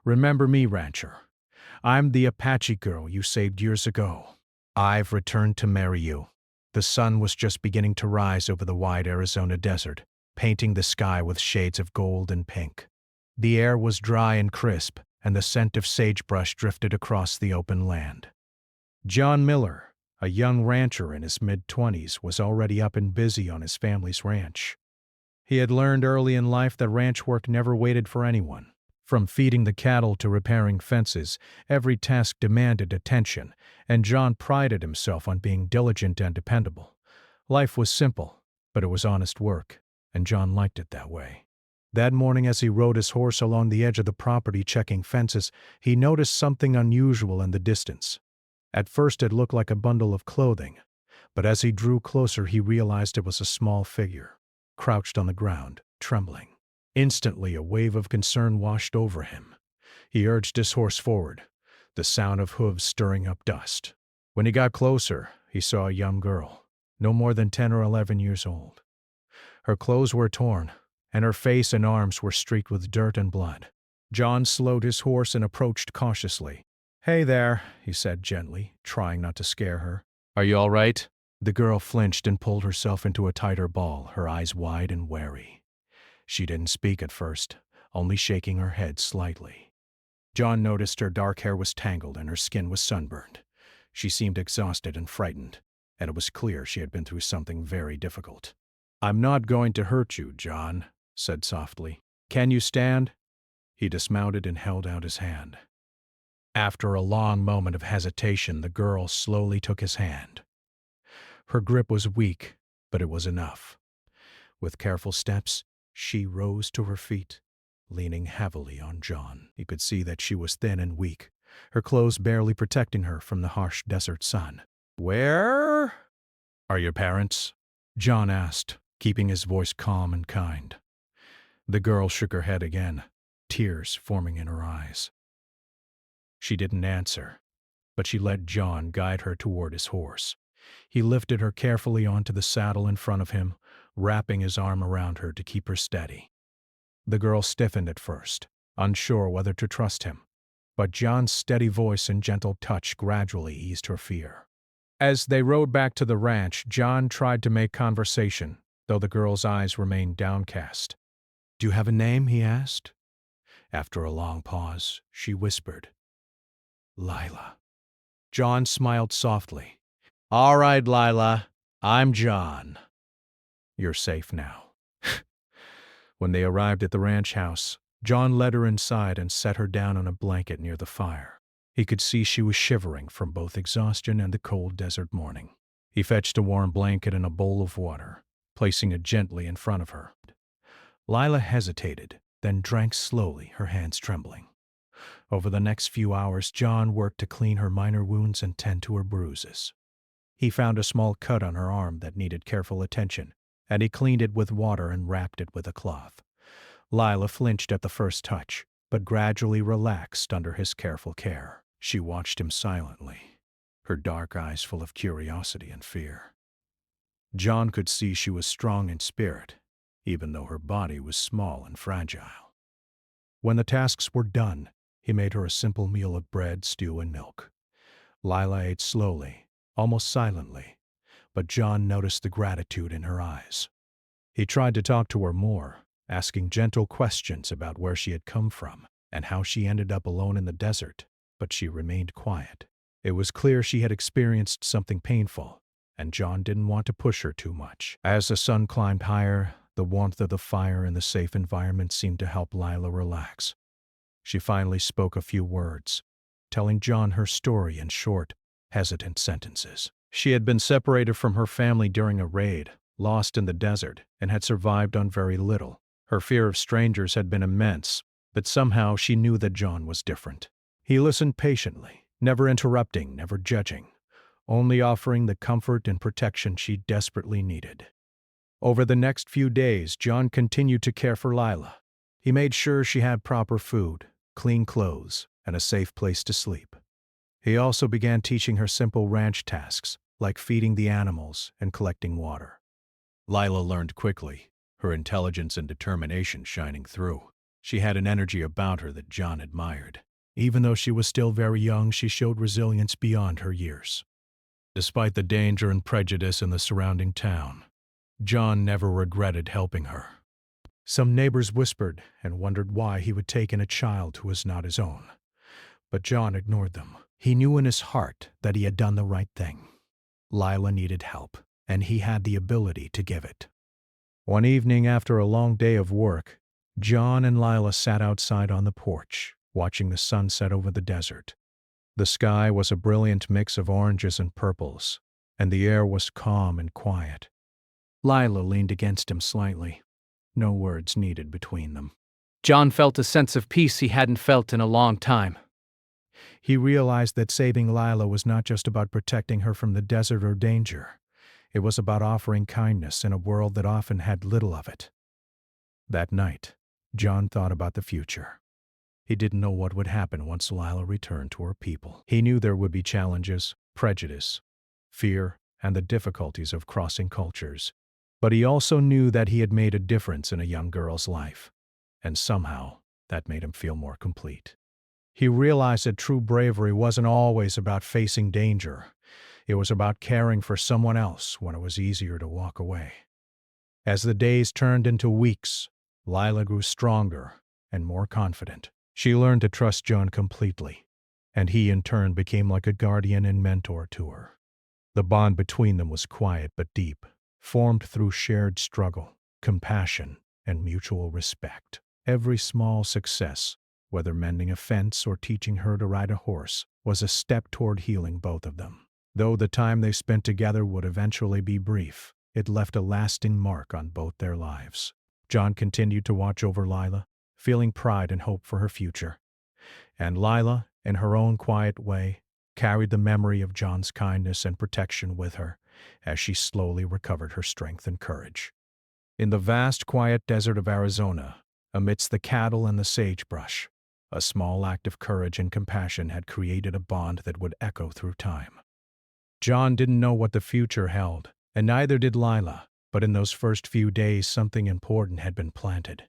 Remember me, rancher. I'm the Apache girl you saved years ago. I've returned to marry you." The sun was just beginning to rise over the wide Arizona desert, painting the sky with shades of gold and pink. The air was dry and crisp, and the scent of sagebrush drifted across the open land. John Miller, a young rancher in his mid-20s, was already up and busy on his family's ranch. He had learned early in life that ranch work never waited for anyone. From feeding the cattle to repairing fences, every task demanded attention, and John prided himself on being diligent and dependable. Life was simple, but it was honest work, and John liked it that way. That morning, as he rode his horse along the edge of the property checking fences, he noticed something unusual in the distance. At first it looked like a bundle of clothing, but as he drew closer he realized it was a small figure, crouched on the ground, trembling. Instantly a wave of concern washed over him. He urged his horse forward, the sound of hooves stirring up dust. When he got closer, he saw a young girl, no more than 10 or 11 years old. Her clothes were torn, and her face and arms were streaked with dirt and blood. John slowed his horse and approached cautiously. "Hey there," he said gently, trying not to scare her. "Are you all right?" The girl flinched and pulled herself into a tighter ball, her eyes wide and wary. She didn't speak at first, only shaking her head slightly. John noticed her dark hair was tangled and her skin was sunburned. She seemed exhausted and frightened, and it was clear she had been through something very difficult. "I'm not going to hurt you, John," said softly. "Can you stand?" He dismounted and held out his hand. After a long moment of hesitation, the girl slowly took his hand. Her grip was weak, but it was enough. With careful steps, she rose to her feet, leaning heavily on John. He could see that she was thin and weak, her clothes barely protecting her from the harsh desert sun. "Where are your parents?" John asked, keeping his voice calm and kind. The girl shook her head again, tears forming in her eyes. She didn't answer, but she let John guide her toward his horse. He lifted her carefully onto the saddle in front of him, wrapping his arm around her to keep her steady. The girl stiffened at first, unsure whether to trust him, but John's steady voice and gentle touch gradually eased her fear. As they rode back to the ranch, John tried to make conversation, though the girl's eyes remained downcast. "Do you have a name?" he asked. After a long pause, she whispered, "Lila." John smiled softly. "All right, Lila, I'm John. You're safe now." When they arrived at the ranch house, John led her inside and set her down on a blanket near the fire. He could see she was shivering from both exhaustion and the cold desert morning. He fetched a warm blanket and a bowl of water, placing it gently in front of her. Lila hesitated, then drank slowly, her hands trembling. Over the next few hours, John worked to clean her minor wounds and tend to her bruises. He found a small cut on her arm that needed careful attention, and he cleaned it with water and wrapped it with a cloth. Lila flinched at the first touch, but gradually relaxed under his careful care. She watched him silently, her dark eyes full of curiosity and fear. John could see she was strong in spirit, even though her body was small and fragile. When the tasks were done, he made her a simple meal of bread, stew, and milk. Lila ate slowly, almost silently, but John noticed the gratitude in her eyes. He tried to talk to her more, asking gentle questions about where she had come from and how she ended up alone in the desert, but she remained quiet. It was clear she had experienced something painful, and John didn't want to push her too much. As the sun climbed higher, the warmth of the fire and the safe environment seemed to help Lila relax. She finally spoke a few words, telling John her story in short, hesitant sentences. She had been separated from her family during a raid, lost in the desert, and had survived on very little. Her fear of strangers had been immense, but somehow she knew that John was different. He listened patiently, never interrupting, never judging, only offering the comfort and protection she desperately needed. Over the next few days, John continued to care for Lila. He made sure she had proper food, clean clothes, and a safe place to sleep. He also began teaching her simple ranch tasks, like feeding the animals and collecting water. Lila learned quickly, her intelligence and determination shining through. She had an energy about her that John admired. Even though she was still very young, she showed resilience beyond her years. Despite the danger and prejudice in the surrounding town, John never regretted helping her. Some neighbors whispered and wondered why he would take in a child who was not his own. But John ignored them. He knew in his heart that he had done the right thing. Lila needed help, and he had the ability to give it. One evening after a long day of work, John and Lila sat outside on the porch, watching the sunset over the desert. The sky was a brilliant mix of oranges and purples, and the air was calm and quiet. Lila leaned against him slightly. No words needed between them. John felt a sense of peace he hadn't felt in a long time. He realized that saving Lila was not just about protecting her from the desert or danger. It was about offering kindness in a world that often had little of it. That night, John thought about the future. He didn't know what would happen once Lila returned to her people. He knew there would be challenges, prejudice, fear, and the difficulties of crossing cultures. But he also knew that he had made a difference in a young girl's life, and somehow that made him feel more complete. He realized that true bravery wasn't always about facing danger. It was about caring for someone else when it was easier to walk away. As the days turned into weeks, Lila grew stronger and more confident. She learned to trust John completely, and he in turn became like a guardian and mentor to her. The bond between them was quiet but deep, formed through shared struggle, compassion, and mutual respect. Every small success, whether mending a fence or teaching her to ride a horse, was a step toward healing both of them. Though the time they spent together would eventually be brief, it left a lasting mark on both their lives. John continued to watch over Lila, feeling pride and hope for her future. And Lila, in her own quiet way, carried the memory of John's kindness and protection with her as she slowly recovered her strength and courage. In the vast, quiet desert of Arizona, amidst the cattle and the sagebrush, a small act of courage and compassion had created a bond that would echo through time. John didn't know what the future held, and neither did Lila, but in those first few days something important had been planted.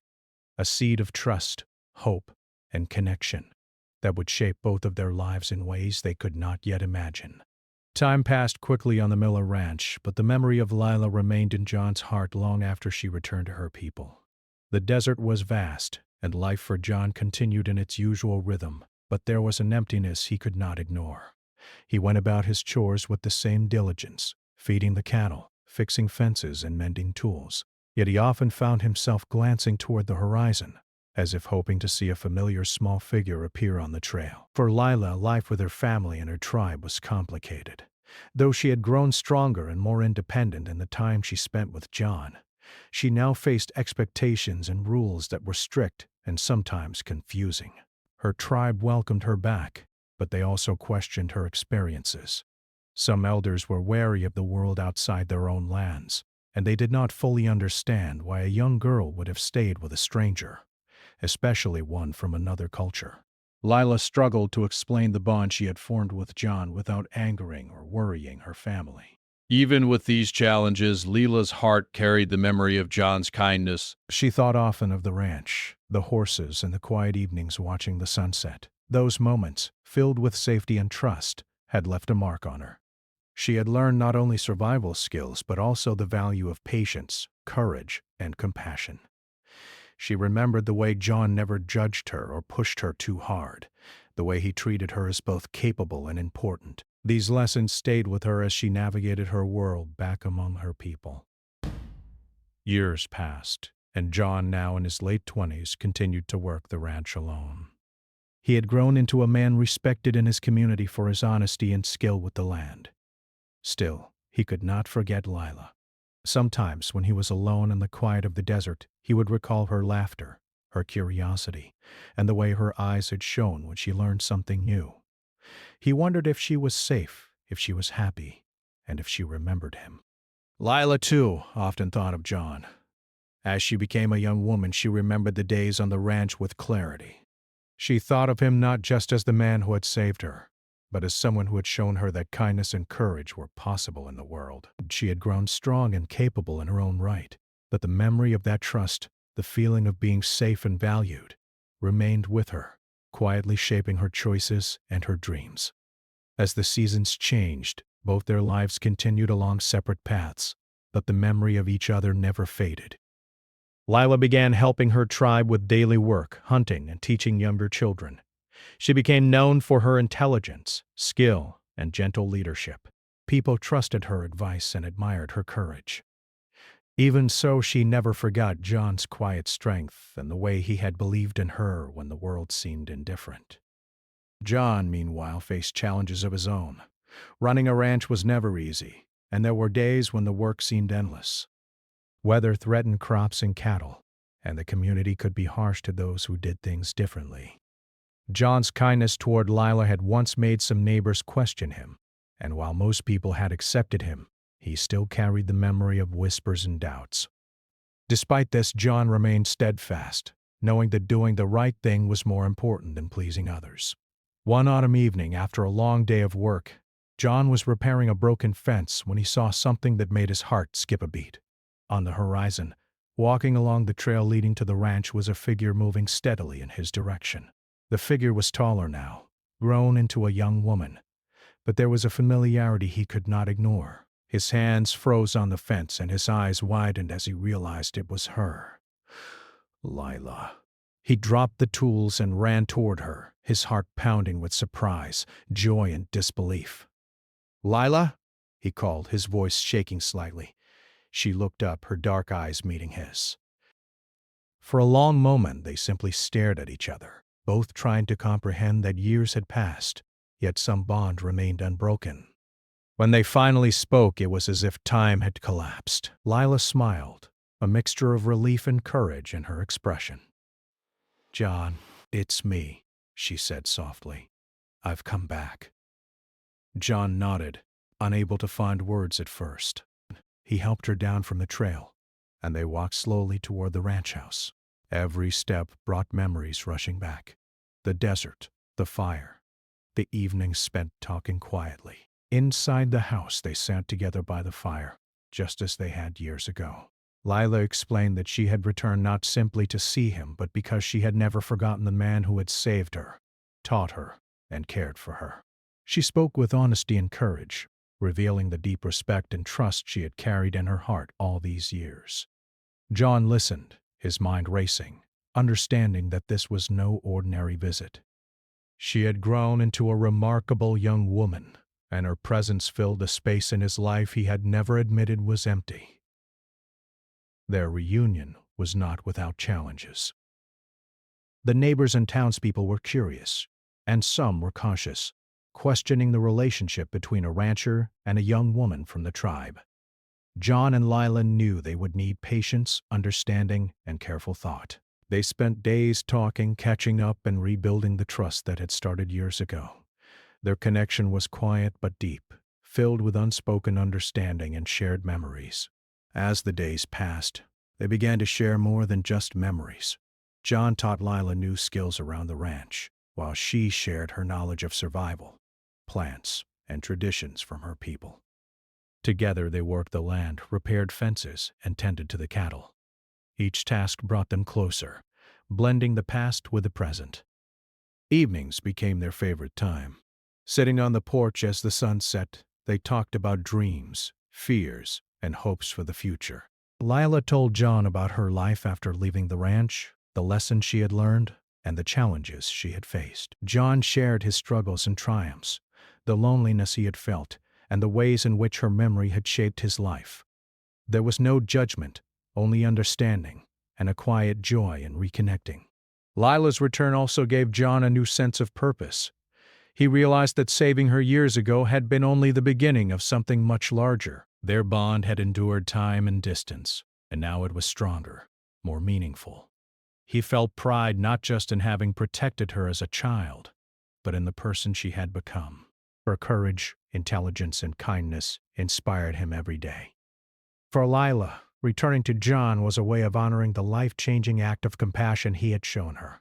A seed of trust, hope, and connection that would shape both of their lives in ways they could not yet imagine. Time passed quickly on the Miller Ranch, but the memory of Lila remained in John's heart long after she returned to her people. The desert was vast, and life for John continued in its usual rhythm, but there was an emptiness he could not ignore. He went about his chores with the same diligence, feeding the cattle, fixing fences, and mending tools. Yet he often found himself glancing toward the horizon, as if hoping to see a familiar small figure appear on the trail. For Lila, life with her family and her tribe was complicated. Though she had grown stronger and more independent in the time she spent with John, she now faced expectations and rules that were strict and sometimes confusing. Her tribe welcomed her back, but they also questioned her experiences. Some elders were wary of the world outside their own lands, and they did not fully understand why a young girl would have stayed with a stranger, especially one from another culture. Lila struggled to explain the bond she had formed with John without angering or worrying her family. Even with these challenges, Lila's heart carried the memory of John's kindness. She thought often of the ranch, the horses, and the quiet evenings watching the sunset. Those moments, filled with safety and trust, had left a mark on her. She had learned not only survival skills, but also the value of patience, courage, and compassion. She remembered the way John never judged her or pushed her too hard, the way he treated her as both capable and important. These lessons stayed with her as she navigated her world back among her people. Years passed, and John, now in his late 20s, continued to work the ranch alone. He had grown into a man respected in his community for his honesty and skill with the land. Still, he could not forget Lila. Sometimes, when he was alone in the quiet of the desert, he would recall her laughter, her curiosity, and the way her eyes had shone when she learned something new. He wondered if she was safe, if she was happy, and if she remembered him. Lila, too, often thought of John. As she became a young woman, she remembered the days on the ranch with clarity. She thought of him not just as the man who had saved her, but as someone who had shown her that kindness and courage were possible in the world. She had grown strong and capable in her own right, but the memory of that trust, the feeling of being safe and valued, remained with her, quietly shaping her choices and her dreams. As the seasons changed, both their lives continued along separate paths, but the memory of each other never faded. Lila began helping her tribe with daily work, hunting, and teaching younger children. She became known for her intelligence, skill, and gentle leadership. People trusted her advice and admired her courage. Even so, she never forgot John's quiet strength and the way he had believed in her when the world seemed indifferent. John, meanwhile, faced challenges of his own. Running a ranch was never easy, and there were days when the work seemed endless. Weather threatened crops and cattle, and the community could be harsh to those who did things differently. John's kindness toward Lila had once made some neighbors question him, and while most people had accepted him, he still carried the memory of whispers and doubts. Despite this, John remained steadfast, knowing that doing the right thing was more important than pleasing others. One autumn evening, after a long day of work, John was repairing a broken fence when he saw something that made his heart skip a beat. On the horizon, walking along the trail leading to the ranch, was a figure moving steadily in his direction. The figure was taller now, grown into a young woman, but there was a familiarity he could not ignore. His hands froze on the fence and his eyes widened as he realized it was her. Lila. He dropped the tools and ran toward her, his heart pounding with surprise, joy, and disbelief. "Lila?" he called, his voice shaking slightly. She looked up, her dark eyes meeting his. For a long moment they simply stared at each other, both trying to comprehend that years had passed, yet some bond remained unbroken. When they finally spoke, it was as if time had collapsed. Lila smiled, a mixture of relief and courage in her expression. "John, it's me," she said softly. "I've come back." John nodded, unable to find words at first. He helped her down from the trail, and they walked slowly toward the ranch house. Every step brought memories rushing back. The desert, the fire, the evenings spent talking quietly. Inside the house, they sat together by the fire, just as they had years ago. Lila explained that she had returned not simply to see him, but because she had never forgotten the man who had saved her, taught her, and cared for her. She spoke with honesty and courage, revealing the deep respect and trust she had carried in her heart all these years. John listened, his mind racing, understanding that this was no ordinary visit. She had grown into a remarkable young woman, and her presence filled a space in his life he had never admitted was empty. Their reunion was not without challenges. The neighbors and townspeople were curious, and some were cautious, questioning the relationship between a rancher and a young woman from the tribe. John and Lila knew they would need patience, understanding, and careful thought. They spent days talking, catching up, and rebuilding the trust that had started years ago. Their connection was quiet but deep, filled with unspoken understanding and shared memories. As the days passed, they began to share more than just memories. John taught Lila new skills around the ranch, while she shared her knowledge of survival, plants, and traditions from her people. Together they worked the land, repaired fences, and tended to the cattle. Each task brought them closer, blending the past with the present. Evenings became their favorite time. Sitting on the porch as the sun set, they talked about dreams, fears, and hopes for the future. Lila told John about her life after leaving the ranch, the lessons she had learned, and the challenges she had faced. John shared his struggles and triumphs, the loneliness he had felt, and the ways in which her memory had shaped his life. There was no judgment, only understanding, and a quiet joy in reconnecting. Lila's return also gave John a new sense of purpose. He realized that saving her years ago had been only the beginning of something much larger. Their bond had endured time and distance, and now it was stronger, more meaningful. He felt pride not just in having protected her as a child, but in the person she had become. Her courage, intelligence, and kindness inspired him every day. For Lila, returning to John was a way of honoring the life-changing act of compassion he had shown her.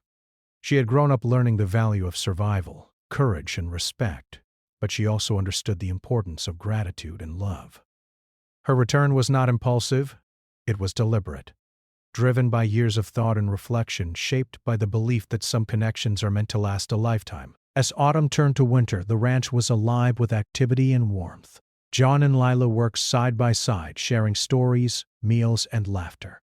She had grown up learning the value of survival, courage, and respect, but she also understood the importance of gratitude and love. Her return was not impulsive, it was deliberate. driven by years of thought and reflection, shaped by the belief that some connections are meant to last a lifetime. As autumn turned to winter, the ranch was alive with activity and warmth. John and Lila worked side by side, sharing stories, meals, and laughter.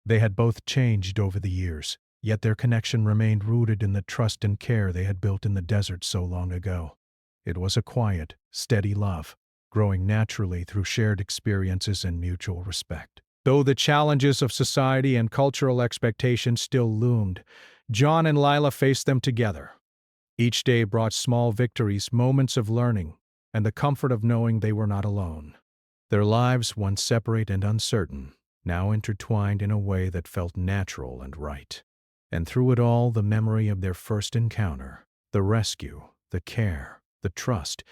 They had both changed over the years, yet their connection remained rooted in the trust and care they had built in the desert so long ago. It was a quiet, steady love, growing naturally through shared experiences and mutual respect. Though the challenges of society and cultural expectations still loomed, John and Lila faced them together. Each day brought small victories, moments of learning, and the comfort of knowing they were not alone. Their lives, once separate and uncertain, now intertwined in a way that felt natural and right. And through it all, the memory of their first encounter, the rescue, the care, the trust,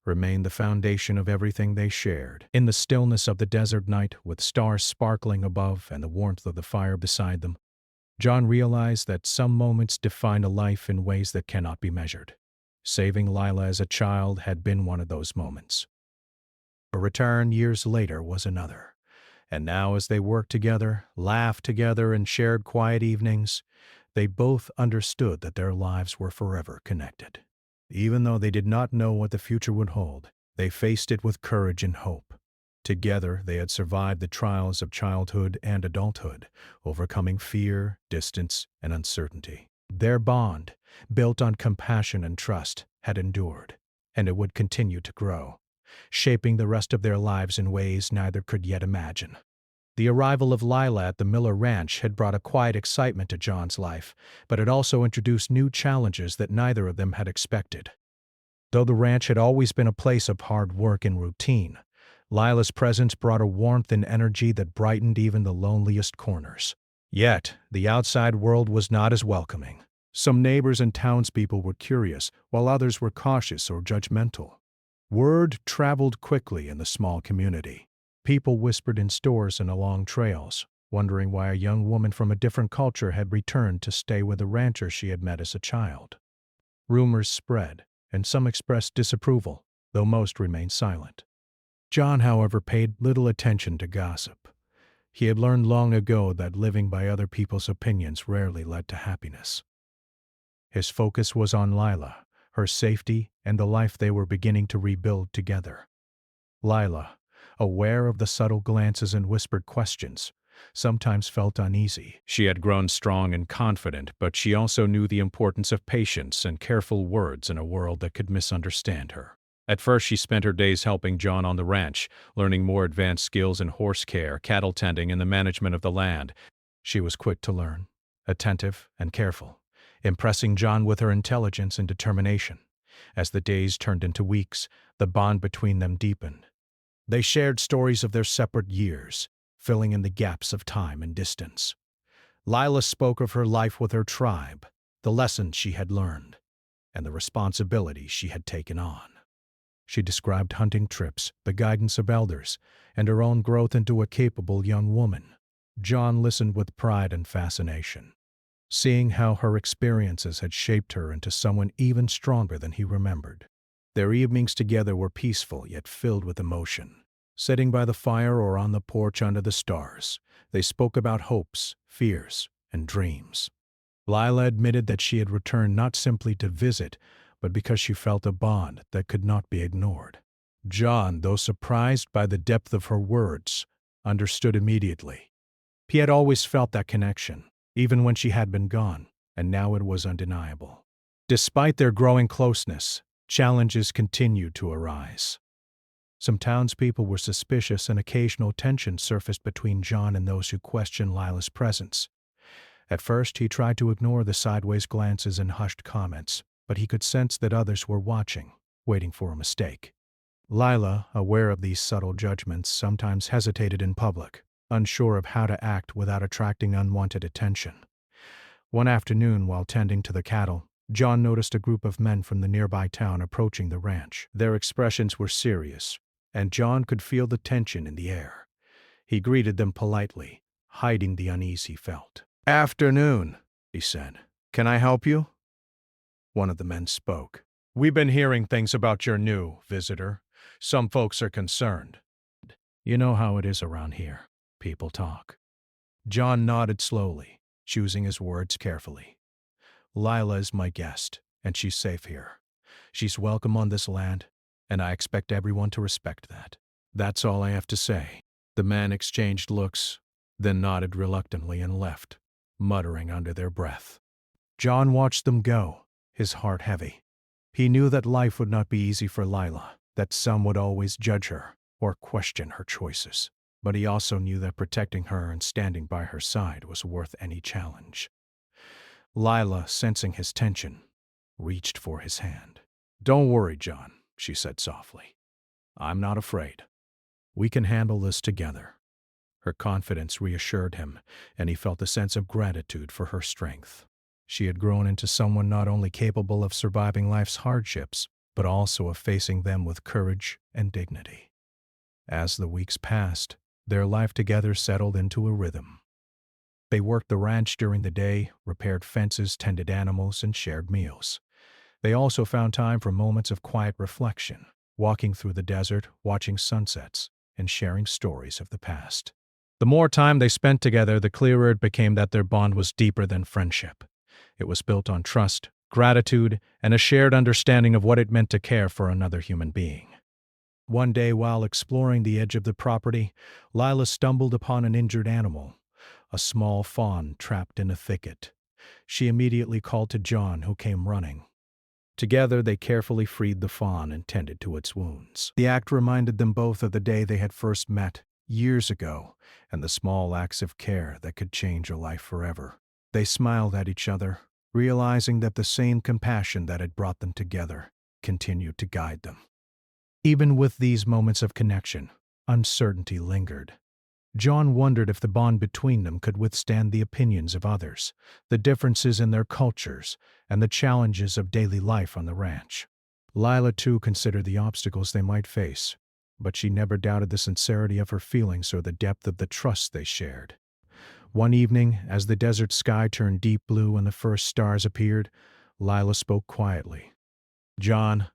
remained the foundation of everything they shared. In the stillness of the desert night, with stars sparkling above and the warmth of the fire beside them, John realized that some moments define a life in ways that cannot be measured. Saving Lila as a child had been one of those moments. A return years later was another. And now, as they worked together, laughed together, and shared quiet evenings, they both understood that their lives were forever connected. Even though they did not know what the future would hold, they faced it with courage and hope. Together, they had survived the trials of childhood and adulthood, overcoming fear, distance, and uncertainty. Their bond, built on compassion and trust, had endured, and it would continue to grow, shaping the rest of their lives in ways neither could yet imagine. The arrival of Lila at the Miller Ranch had brought a quiet excitement to John's life, but it also introduced new challenges that neither of them had expected. Though the ranch had always been a place of hard work and routine, Lila's presence brought a warmth and energy that brightened even the loneliest corners. Yet, the outside world was not as welcoming. Some neighbors and townspeople were curious, while others were cautious or judgmental. Word traveled quickly in the small community. People whispered in stores and along trails, wondering why a young woman from a different culture had returned to stay with a rancher she had met as a child. Rumors spread, and some expressed disapproval, though most remained silent. John, however, paid little attention to gossip. He had learned long ago that living by other people's opinions rarely led to happiness. His focus was on Lila, her safety, and the life they were beginning to rebuild together. Lila, aware of the subtle glances and whispered questions, sometimes felt uneasy. She had grown strong and confident, but she also knew the importance of patience and careful words in a world that could misunderstand her. At first, she spent her days helping John on the ranch, learning more advanced skills in horse care, cattle tending, and the management of the land. She was quick to learn, attentive, and careful, impressing John with her intelligence and determination. As the days turned into weeks, the bond between them deepened. They shared stories of their separate years, filling in the gaps of time and distance. Lila spoke of her life with her tribe, the lessons she had learned, and the responsibilities she had taken on. She described hunting trips, the guidance of elders, and her own growth into a capable young woman. John listened with pride and fascination, seeing how her experiences had shaped her into someone even stronger than he remembered. Their evenings together were peaceful yet filled with emotion. Sitting by the fire or on the porch under the stars, they spoke about hopes, fears, and dreams. Lila admitted that she had returned not simply to visit, but because she felt a bond that could not be ignored. John, though surprised by the depth of her words, understood immediately. He had always felt that connection, even when she had been gone, and now it was undeniable. Despite their growing closeness, challenges continued to arise. Some townspeople were suspicious, and occasional tension surfaced between John and those who questioned Lila's presence. At first, he tried to ignore the sideways glances and hushed comments, but he could sense that others were watching, waiting for a mistake. Lila, aware of these subtle judgments, sometimes hesitated in public, unsure of how to act without attracting unwanted attention. One afternoon, while tending to the cattle, John noticed a group of men from the nearby town approaching the ranch. Their expressions were serious, and John could feel the tension in the air. He greeted them politely, hiding the unease he felt. "Afternoon," he said. "Can I help you?" One of the men spoke. "We've been hearing things about your new visitor. Some folks are concerned." "You know how it is around here. People talk." John nodded slowly, choosing his words carefully. Lila is my guest, and she's safe here. She's welcome on this land, and I expect everyone to respect that. That's all I have to say. The men exchanged looks, then nodded reluctantly and left, muttering under their breath. John watched them go, his heart heavy. He knew that life would not be easy for Lila, that some would always judge her or question her choices. But he also knew that protecting her and standing by her side was worth any challenge. Lila, sensing his tension, reached for his hand. "Don't worry, John," she said softly. "I'm not afraid. We can handle this together." Her confidence reassured him, and he felt a sense of gratitude for her strength. She had grown into someone not only capable of surviving life's hardships, but also of facing them with courage and dignity. As the weeks passed, their life together settled into a rhythm. They worked the ranch during the day, repaired fences, tended animals, and shared meals. They also found time for moments of quiet reflection, walking through the desert, watching sunsets, and sharing stories of the past. The more time they spent together, the clearer it became that their bond was deeper than friendship. It was built on trust, gratitude, and a shared understanding of what it meant to care for another human being. One day, while exploring the edge of the property, Lila stumbled upon an injured animal, a small fawn trapped in a thicket. She immediately called to John, who came running. Together, they carefully freed the fawn and tended to its wounds. The act reminded them both of the day they had first met, years ago, and the small acts of care that could change a life forever. They smiled at each other, realizing that the same compassion that had brought them together continued to guide them. Even with these moments of connection, uncertainty lingered. John wondered if the bond between them could withstand the opinions of others, the differences in their cultures, and the challenges of daily life on the ranch. Lila, too, considered the obstacles they might face, but she never doubted the sincerity of her feelings or the depth of the trust they shared. One evening, as the desert sky turned deep blue and the first stars appeared, Lila spoke quietly. "John,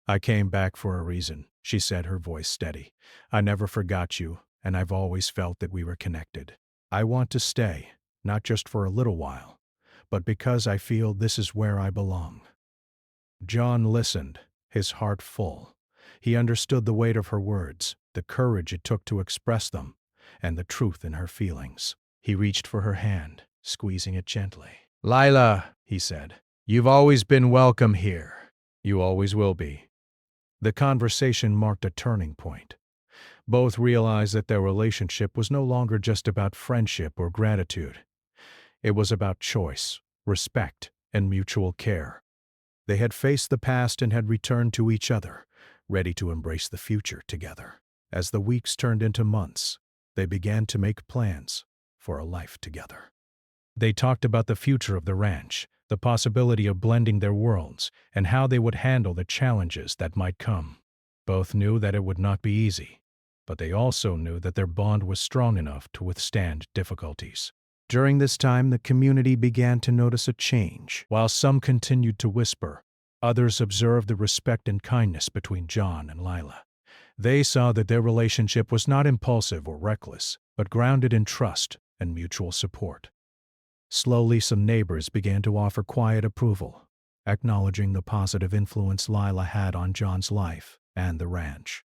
I came back for a reason," she said, her voice steady. "I never forgot you, and I've always felt that we were connected. I want to stay, not just for a little while, but because I feel this is where I belong." John listened, his heart full. He understood the weight of her words, the courage it took to express them, and the truth in her feelings. He reached for her hand, squeezing it gently. "Lila," he said, "you've always been welcome here. You always will be." The conversation marked a turning point. Both realized that their relationship was no longer just about friendship or gratitude. It was about choice, respect, and mutual care. They had faced the past and had returned to each other, ready to embrace the future together. As the weeks turned into months, they began to make plans for a life together. They talked about the future of the ranch, the possibility of blending their worlds, and how they would handle the challenges that might come. Both knew that it would not be easy, but they also knew that their bond was strong enough to withstand difficulties. During this time, the community began to notice a change. While some continued to whisper, others observed the respect and kindness between John and Lila. They saw that their relationship was not impulsive or reckless, but grounded in trust and mutual support. Slowly, some neighbors began to offer quiet approval, acknowledging the positive influence Lila had on John's life and the ranch.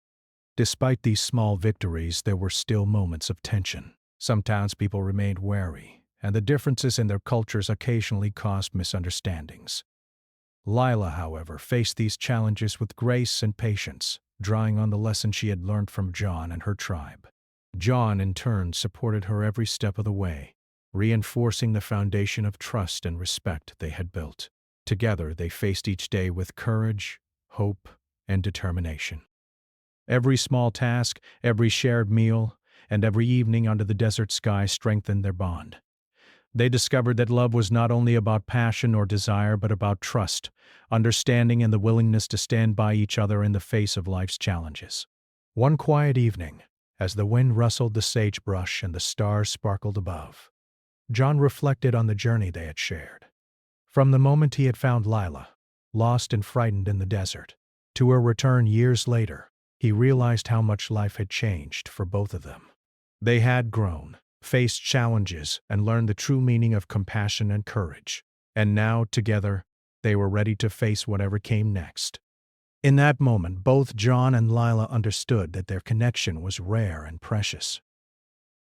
Despite these small victories, there were still moments of tension. Some townspeople remained wary, and the differences in their cultures occasionally caused misunderstandings. Lila, however, faced these challenges with grace and patience, drawing on the lessons she had learned from John and her tribe. John, in turn, supported her every step of the way, reinforcing the foundation of trust and respect they had built. Together, they faced each day with courage, hope, and determination. Every small task, every shared meal, and every evening under the desert sky strengthened their bond. They discovered that love was not only about passion or desire, but about trust, understanding, and the willingness to stand by each other in the face of life's challenges. One quiet evening, as the wind rustled the sagebrush and the stars sparkled above, John reflected on the journey they had shared. From the moment he had found Lila, lost and frightened in the desert, to her return years later, he realized how much life had changed for both of them. They had grown, faced challenges, and learned the true meaning of compassion and courage. And now, together, they were ready to face whatever came next. In that moment, both John and Lila understood that their connection was rare and precious.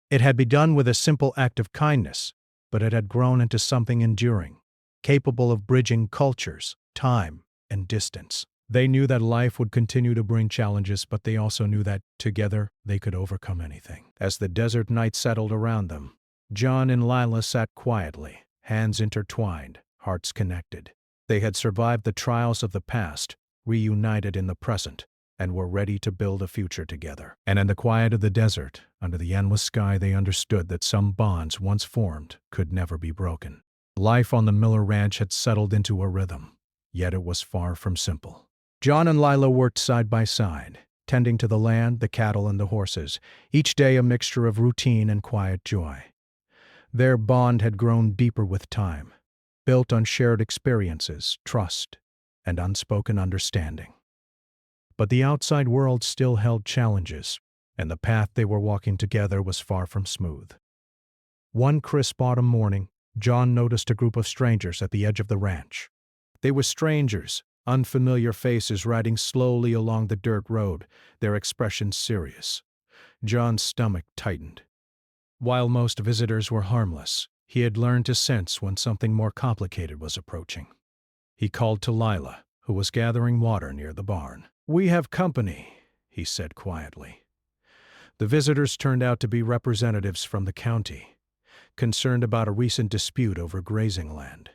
It had begun with a simple act of kindness, but it had grown into something enduring, capable of bridging cultures, time, and distance. They knew that life would continue to bring challenges, but they also knew that, together, they could overcome anything. As the desert night settled around them, John and Lila sat quietly, hands intertwined, hearts connected. They had survived the trials of the past, reunited in the present, and were ready to build a future together. And in the quiet of the desert, under the endless sky, they understood that some bonds once formed could never be broken. Life on the Miller Ranch had settled into a rhythm, yet it was far from simple. John and Lila worked side by side, tending to the land, the cattle, and the horses, each day a mixture of routine and quiet joy. Their bond had grown deeper with time, built on shared experiences, trust, and unspoken understanding. But the outside world still held challenges, and the path they were walking together was far from smooth. One crisp autumn morning, John noticed a group of strangers at the edge of the ranch. They were strangers, unfamiliar faces riding slowly along the dirt road, their expressions serious. John's stomach tightened. While most visitors were harmless, he had learned to sense when something more complicated was approaching. He called to Lila, who was gathering water near the barn. "We have company," he said quietly. The visitors turned out to be representatives from the county, concerned about a recent dispute over grazing land.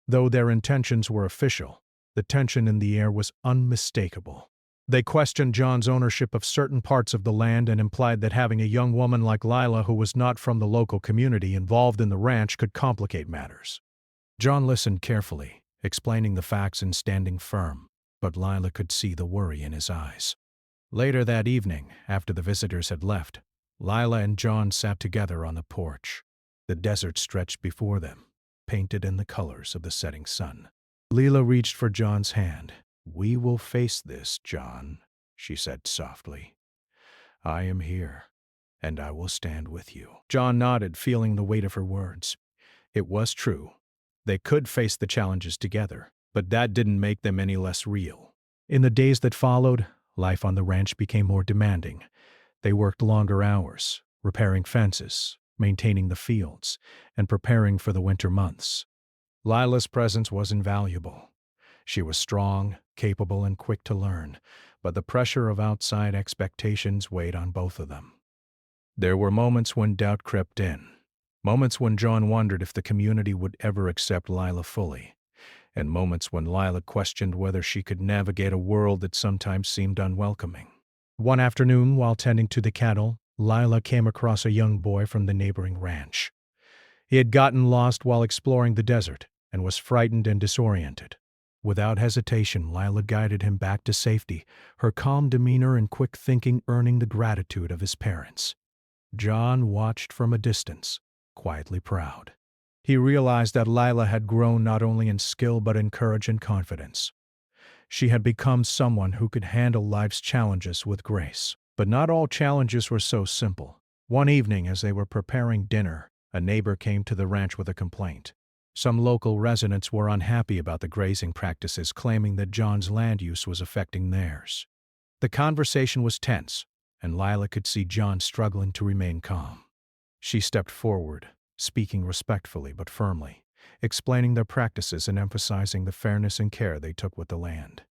Though their intentions were official, the tension in the air was unmistakable. They questioned John's ownership of certain parts of the land and implied that having a young woman like Lila who was not from the local community involved in the ranch could complicate matters. John listened carefully, explaining the facts and standing firm, but Lila could see the worry in his eyes. Later that evening, after the visitors had left, Lila and John sat together on the porch. The desert stretched before them, painted in the colors of the setting sun. Lila reached for John's hand. "We will face this, John," she said softly. "I am here, and I will stand with you." John nodded, feeling the weight of her words. It was true. They could face the challenges together, but that didn't make them any less real. In the days that followed, life on the ranch became more demanding. They worked longer hours, repairing fences, maintaining the fields, and preparing for the winter months. Lila's presence was invaluable. She was strong, capable, and quick to learn, but the pressure of outside expectations weighed on both of them. There were moments when doubt crept in, moments when John wondered if the community would ever accept Lila fully, and moments when Lila questioned whether she could navigate a world that sometimes seemed unwelcoming. One afternoon, while tending to the cattle, Lila came across a young boy from the neighboring ranch. He had gotten lost while exploring the desert and was frightened and disoriented. Without hesitation, Lila guided him back to safety, her calm demeanor and quick thinking earning the gratitude of his parents. John watched from a distance, quietly proud. He realized that Lila had grown not only in skill but in courage and confidence. She had become someone who could handle life's challenges with grace. But not all challenges were so simple. One evening, as they were preparing dinner, a neighbor came to the ranch with a complaint. Some local residents were unhappy about the grazing practices, claiming that John's land use was affecting theirs. The conversation was tense, and Lila could see John struggling to remain calm. She stepped forward, speaking respectfully but firmly, explaining their practices and emphasizing the fairness and care they took with the land.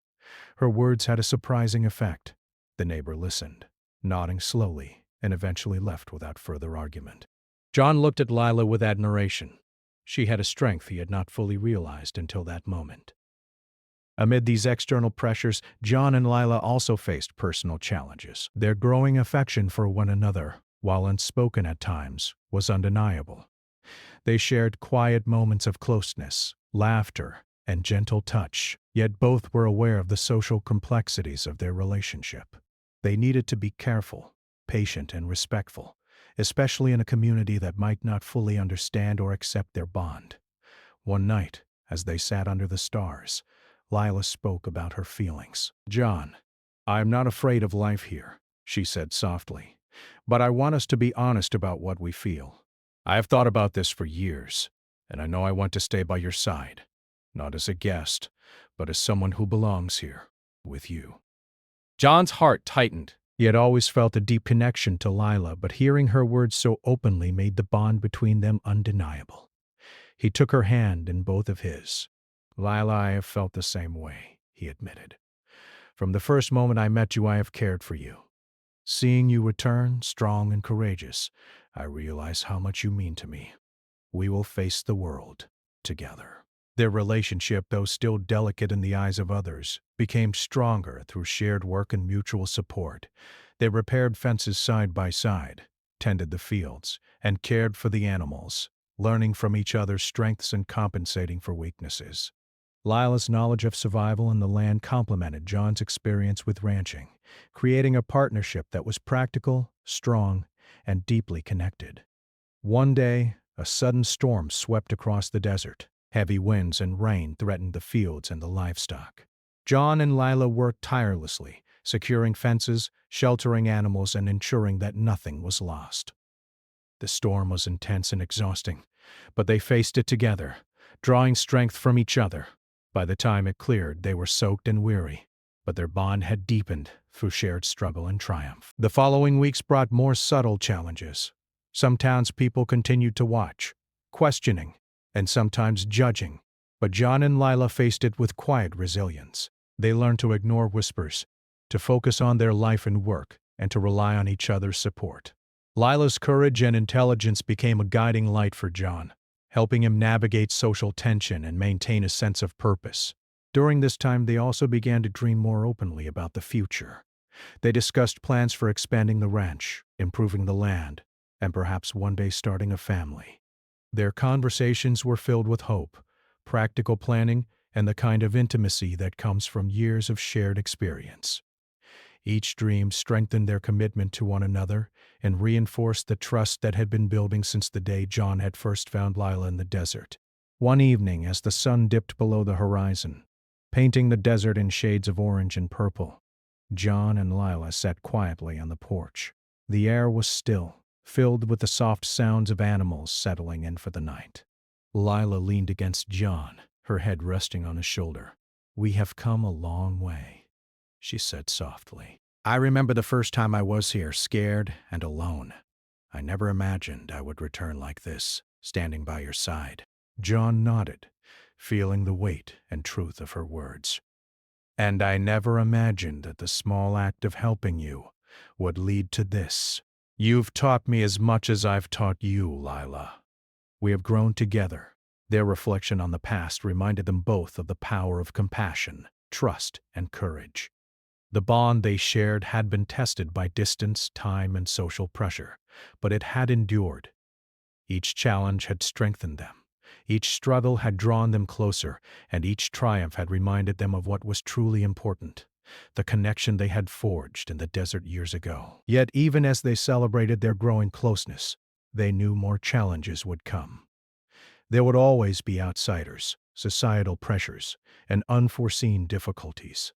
Her words had a surprising effect. The neighbor listened, nodding slowly, and eventually left without further argument. John looked at Lila with admiration. She had a strength he had not fully realized until that moment. Amid these external pressures, John and Lila also faced personal challenges. Their growing affection for one another, while unspoken at times, was undeniable. They shared quiet moments of closeness, laughter, and gentle touch, yet both were aware of the social complexities of their relationship. They needed to be careful, patient, and respectful, especially in a community that might not fully understand or accept their bond. One night, as they sat under the stars, Lila spoke about her feelings. "John, I'm not afraid of life here," she said softly, "but I want us to be honest about what we feel. I have thought about this for years, and I know I want to stay by your side, not as a guest, but as someone who belongs here, with you." John's heart tightened. He had always felt a deep connection to Lila, but hearing her words so openly made the bond between them undeniable. He took her hand in both of his. "Lila, I have felt the same way," he admitted. "From the first moment I met you, I have cared for you. Seeing you return, strong and courageous, I realize how much you mean to me. We will face the world together." Their relationship, though still delicate in the eyes of others, became stronger through shared work and mutual support. They repaired fences side by side, tended the fields, and cared for the animals, learning from each other's strengths and compensating for weaknesses. Lila's knowledge of survival in the land complemented John's experience with ranching, creating a partnership that was practical, strong, and deeply connected. One day, a sudden storm swept across the desert. Heavy winds and rain threatened the fields and the livestock. John and Lila worked tirelessly, securing fences, sheltering animals, and ensuring that nothing was lost. The storm was intense and exhausting, but they faced it together, drawing strength from each other. By the time it cleared, they were soaked and weary, but their bond had deepened through shared struggle and triumph. The following weeks brought more subtle challenges. Some townspeople continued to watch, questioning, and sometimes judging, but John and Lila faced it with quiet resilience. They learned to ignore whispers, to focus on their life and work, and to rely on each other's support. Lila's courage and intelligence became a guiding light for John, helping him navigate social tension and maintain a sense of purpose. During this time, they also began to dream more openly about the future. They discussed plans for expanding the ranch, improving the land, and perhaps one day starting a family. Their conversations were filled with hope, practical planning, and the kind of intimacy that comes from years of shared experience. Each dream strengthened their commitment to one another and reinforced the trust that had been building since the day John had first found Lila in the desert. One evening, as the sun dipped below the horizon, painting the desert in shades of orange and purple, John and Lila sat quietly on the porch. The air was still, filled with the soft sounds of animals settling in for the night. Lila leaned against John, her head resting on his shoulder. "We have come a long way," she said softly. "I remember the first time I was here, scared and alone. I never imagined I would return like this, standing by your side." John nodded, feeling the weight and truth of her words. "And I never imagined that the small act of helping you would lead to this. You've taught me as much as I've taught you, Lila. We have grown together." Their reflection on the past reminded them both of the power of compassion, trust, and courage. The bond they shared had been tested by distance, time, and social pressure, but it had endured. Each challenge had strengthened them. Each struggle had drawn them closer, and each triumph had reminded them of what was truly important, the connection they had forged in the desert years ago. Yet even as they celebrated their growing closeness, they knew more challenges would come. There would always be outsiders, societal pressures, and unforeseen difficulties.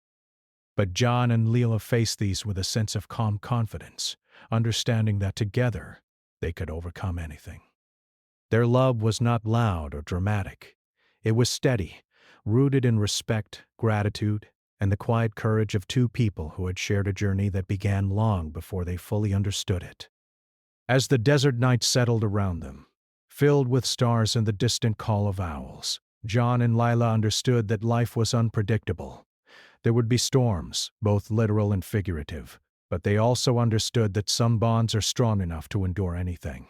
But John and Lila faced these with a sense of calm confidence, understanding that together they could overcome anything. Their love was not loud or dramatic. It was steady, rooted in respect, gratitude, and the quiet courage of two people who had shared a journey that began long before they fully understood it. As the desert night settled around them, filled with stars and the distant call of owls, John and Lila understood that life was unpredictable. There would be storms, both literal and figurative, but they also understood that some bonds are strong enough to endure anything.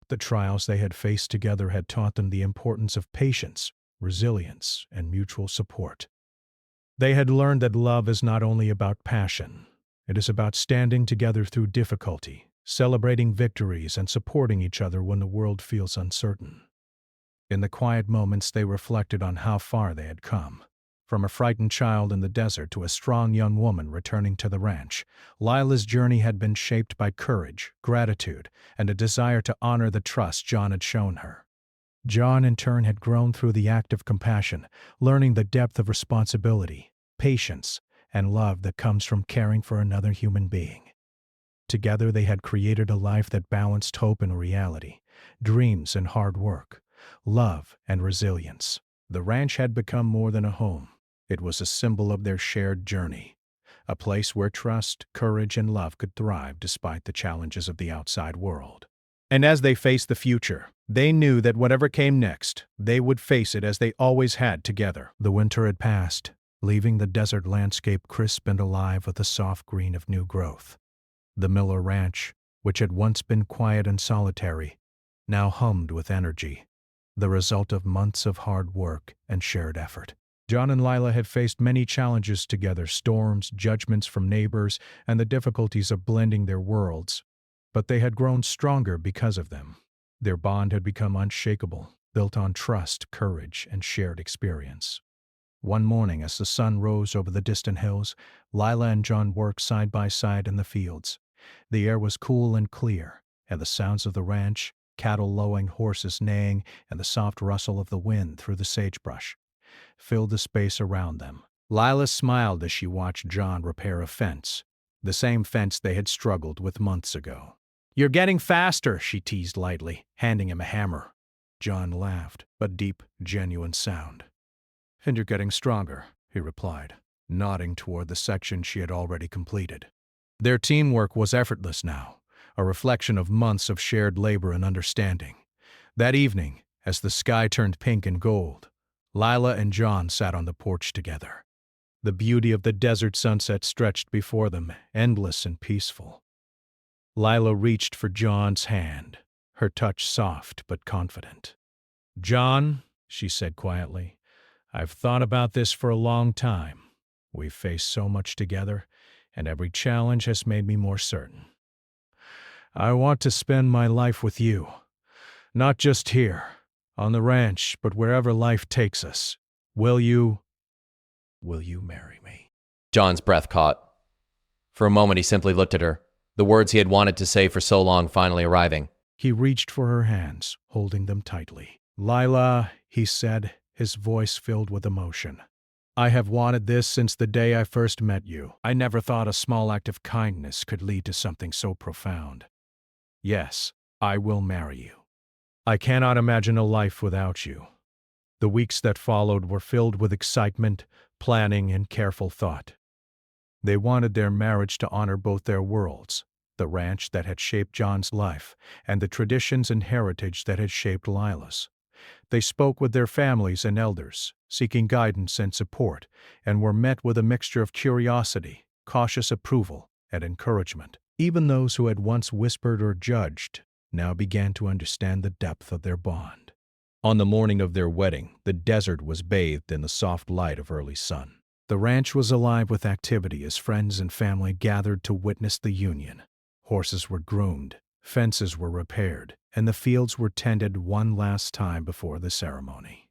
The trials they had faced together had taught them the importance of patience, resilience, and mutual support. They had learned that love is not only about passion, it is about standing together through difficulty, celebrating victories, and supporting each other when the world feels uncertain. In the quiet moments, they reflected on how far they had come. From a frightened child in the desert to a strong young woman returning to the ranch, Lila's journey had been shaped by courage, gratitude, and a desire to honor the trust John had shown her. John, in turn, had grown through the act of compassion, learning the depth of responsibility, patience, and love that comes from caring for another human being. Together, they had created a life that balanced hope and reality, dreams and hard work, love and resilience. The ranch had become more than a home. It was a symbol of their shared journey, a place where trust, courage, and love could thrive despite the challenges of the outside world. And as they faced the future, they knew that whatever came next, they would face it as they always had together. The winter had passed, leaving the desert landscape crisp and alive with the soft green of new growth. The Miller Ranch, which had once been quiet and solitary, now hummed with energy, the result of months of hard work and shared effort. John and Lila had faced many challenges together, storms, judgments from neighbors, and the difficulties of blending their worlds. But they had grown stronger because of them. Their bond had become unshakable, built on trust, courage, and shared experience. One morning, as the sun rose over the distant hills, Lila and John worked side by side in the fields. The air was cool and clear, and the sounds of the ranch, cattle lowing, horses neighing, and the soft rustle of the wind through the sagebrush filled the space around them. Lila smiled as she watched John repair a fence, the same fence they had struggled with months ago. "You're getting faster," she teased lightly, handing him a hammer. John laughed, a deep, genuine sound. "And you're getting stronger," he replied, nodding toward the section she had already completed. Their teamwork was effortless now, a reflection of months of shared labor and understanding. That evening, as the sky turned pink and gold, Lila and John sat on the porch together. The beauty of the desert sunset stretched before them, endless and peaceful. Lila reached for John's hand, her touch soft but confident. "John," she said quietly, "I've thought about this for a long time. We've faced so much together, and every challenge has made me more certain. I want to spend my life with you, not just here, on the ranch, but wherever life takes us. Will you marry me?" John's breath caught. For a moment, he simply looked at her, the words he had wanted to say for so long finally arriving. He reached for her hands, holding them tightly. "Lila," he said, his voice filled with emotion, "I have wanted this since the day I first met you. I never thought a small act of kindness could lead to something so profound. Yes, I will marry you. I cannot imagine a life without you." The weeks that followed were filled with excitement, planning, and careful thought. They wanted their marriage to honor both their worlds, the ranch that had shaped John's life and the traditions and heritage that had shaped Lila's. They spoke with their families and elders, seeking guidance and support, and were met with a mixture of curiosity, cautious approval, and encouragement. Even those who had once whispered or judged now began to understand the depth of their bond. On the morning of their wedding, the desert was bathed in the soft light of early sun. The ranch was alive with activity as friends and family gathered to witness the union. Horses were groomed, fences were repaired, and the fields were tended one last time before the ceremony.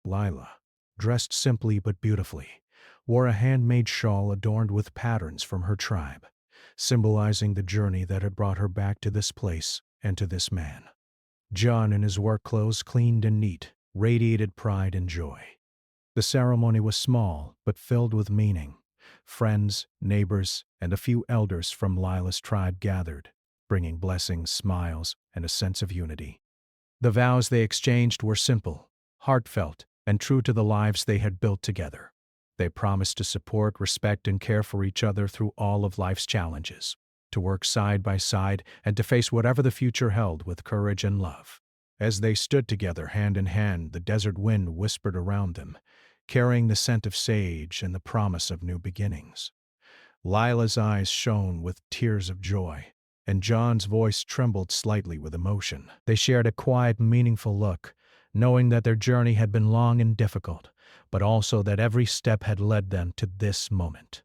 Lila, dressed simply but beautifully, wore a handmade shawl adorned with patterns from her tribe, symbolizing the journey that had brought her back to this place and to this man. John, in his work clothes, cleaned and neat, radiated pride and joy. The ceremony was small but filled with meaning. Friends, neighbors, and a few elders from Lila's tribe gathered, bringing blessings, smiles, and a sense of unity. The vows they exchanged were simple, heartfelt, and true to the lives they had built together. They promised to support, respect, and care for each other through all of life's challenges, to work side by side, and to face whatever the future held with courage and love. As they stood together hand in hand, the desert wind whispered around them, carrying the scent of sage and the promise of new beginnings. Lila's eyes shone with tears of joy, and John's voice trembled slightly with emotion. They shared a quiet, meaningful look, knowing that their journey had been long and difficult, but also that every step had led them to this moment.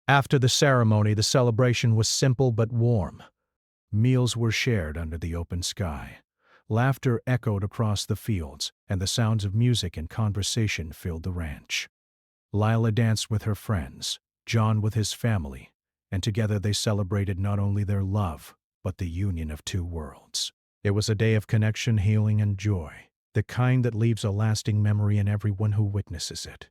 After the ceremony, the celebration was simple but warm. Meals were shared under the open sky. Laughter echoed across the fields, and the sounds of music and conversation filled the ranch. Lila danced with her friends, John with his family, and together they celebrated not only their love, but the union of two worlds. It was a day of connection, healing, and joy, the kind that leaves a lasting memory in everyone who witnesses it.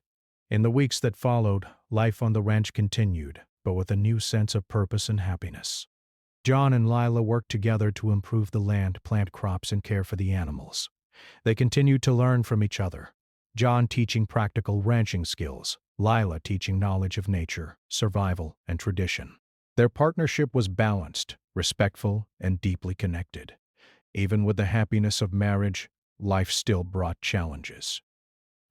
In the weeks that followed, life on the ranch continued, but with a new sense of purpose and happiness. John and Lila worked together to improve the land, plant crops, and care for the animals. They continued to learn from each other, John teaching practical ranching skills, Lila teaching knowledge of nature, survival, and tradition. Their partnership was balanced, respectful, and deeply connected. Even with the happiness of marriage, life still brought challenges.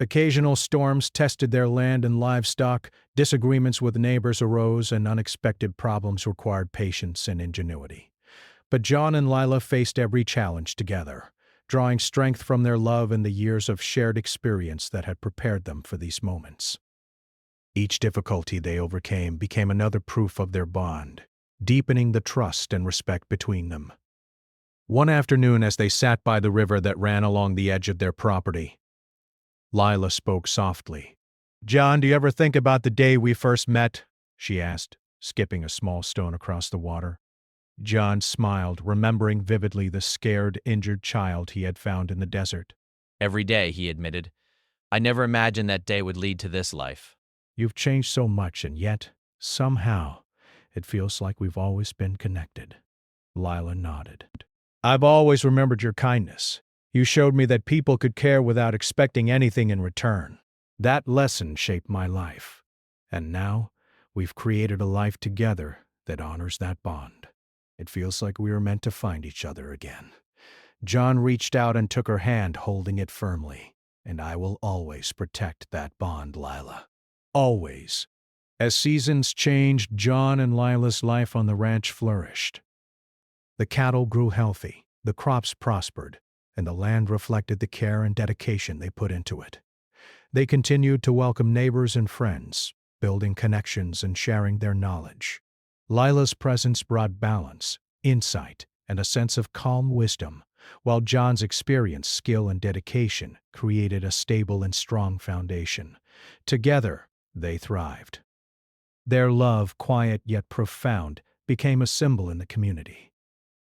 Occasional storms tested their land and livestock, disagreements with neighbors arose, and unexpected problems required patience and ingenuity. But John and Lila faced every challenge together, drawing strength from their love and the years of shared experience that had prepared them for these moments. Each difficulty they overcame became another proof of their bond, deepening the trust and respect between them. One afternoon, as they sat by the river that ran along the edge of their property, Lila spoke softly. "John, do you ever think about the day we first met?" she asked, skipping a small stone across the water. John smiled, remembering vividly the scared, injured child he had found in the desert. Every day, he admitted. I never imagined that day would lead to this life. "You've changed so much, and yet, somehow, it feels like we've always been connected." Lila nodded. "I've always remembered your kindness. You showed me that people could care without expecting anything in return. That lesson shaped my life. And now, we've created a life together that honors that bond. It feels like we were meant to find each other again." John reached out and took her hand, holding it firmly. "And I will always protect that bond, Lila. Always." As seasons changed, John and Lila's life on the ranch flourished. The cattle grew healthy, the crops prospered, and the land reflected the care and dedication they put into it. They continued to welcome neighbors and friends, building connections and sharing their knowledge. Lila's presence brought balance, insight, and a sense of calm wisdom, while John's experience, skill, and dedication created a stable and strong foundation. Together, they thrived. Their love, quiet yet profound, became a symbol in the community.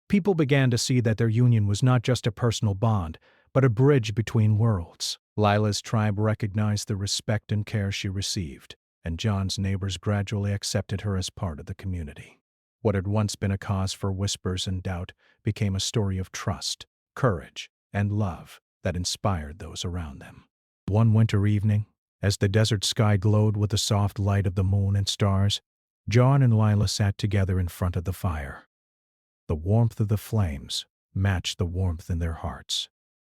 People began to see that their union was not just a personal bond, but a bridge between worlds. Lila's tribe recognized the respect and care she received, and John's neighbors gradually accepted her as part of the community. What had once been a cause for whispers and doubt became a story of trust, courage, and love that inspired those around them. One winter evening, as the desert sky glowed with the soft light of the moon and stars, John and Lila sat together in front of the fire. The warmth of the flames matched the warmth in their hearts.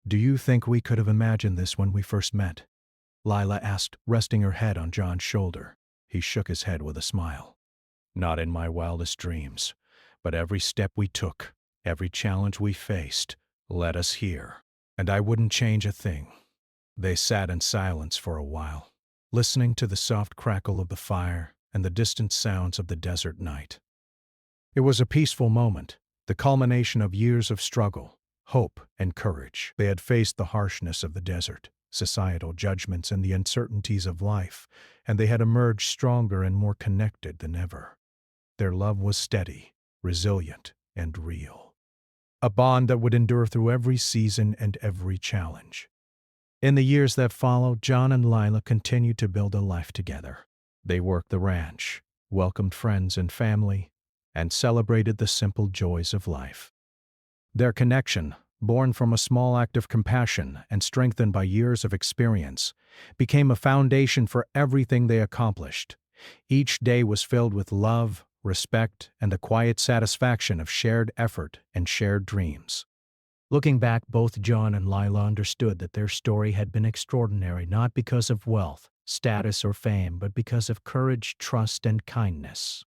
"Do you think we could have imagined this when we first met?" Lila asked, resting her head on John's shoulder. He shook his head with a smile. "Not in my wildest dreams, but every step we took, every challenge we faced, led us here, and I wouldn't change a thing." They sat in silence for a while, listening to the soft crackle of the fire and the distant sounds of the desert night. It was a peaceful moment, the culmination of years of struggle, hope, and courage. They had faced the harshness of the desert, societal judgments, and the uncertainties of life, and they had emerged stronger and more connected than ever. Their love was steady, resilient, and real. A bond that would endure through every season and every challenge. In the years that followed, John and Lila continued to build a life together. They worked the ranch, welcomed friends and family, and celebrated the simple joys of life. Their connection, born from a small act of compassion and strengthened by years of experience, became a foundation for everything they accomplished. Each day was filled with love, respect, and the quiet satisfaction of shared effort and shared dreams. Looking back, both John and Lila understood that their story had been extraordinary not because of wealth, status, or fame, but because of courage, trust, and kindness.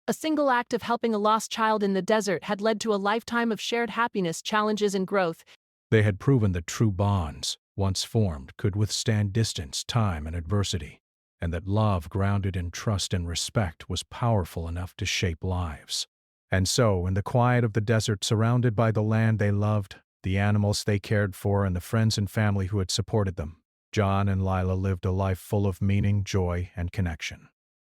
A single act of helping a lost child in the desert had led to a lifetime of shared happiness, challenges, and growth. They had proven that true bonds, once formed, could withstand distance, time, and adversity, and that love grounded in trust and respect was powerful enough to shape lives. And so, in the quiet of the desert, surrounded by the land they loved, the animals they cared for, and the friends and family who had supported them, John and Lila lived a life full of meaning, joy, and connection.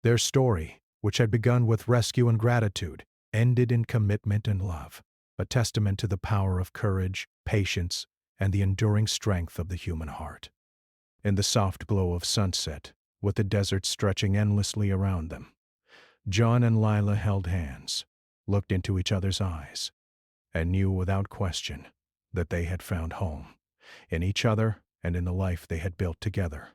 Their story, which had begun with rescue and gratitude, ended in commitment and love, a testament to the power of courage, patience, and the enduring strength of the human heart. In the soft glow of sunset, with the desert stretching endlessly around them, John and Lila held hands, looked into each other's eyes, and knew without question that they had found home, in each other and in the life they had built together.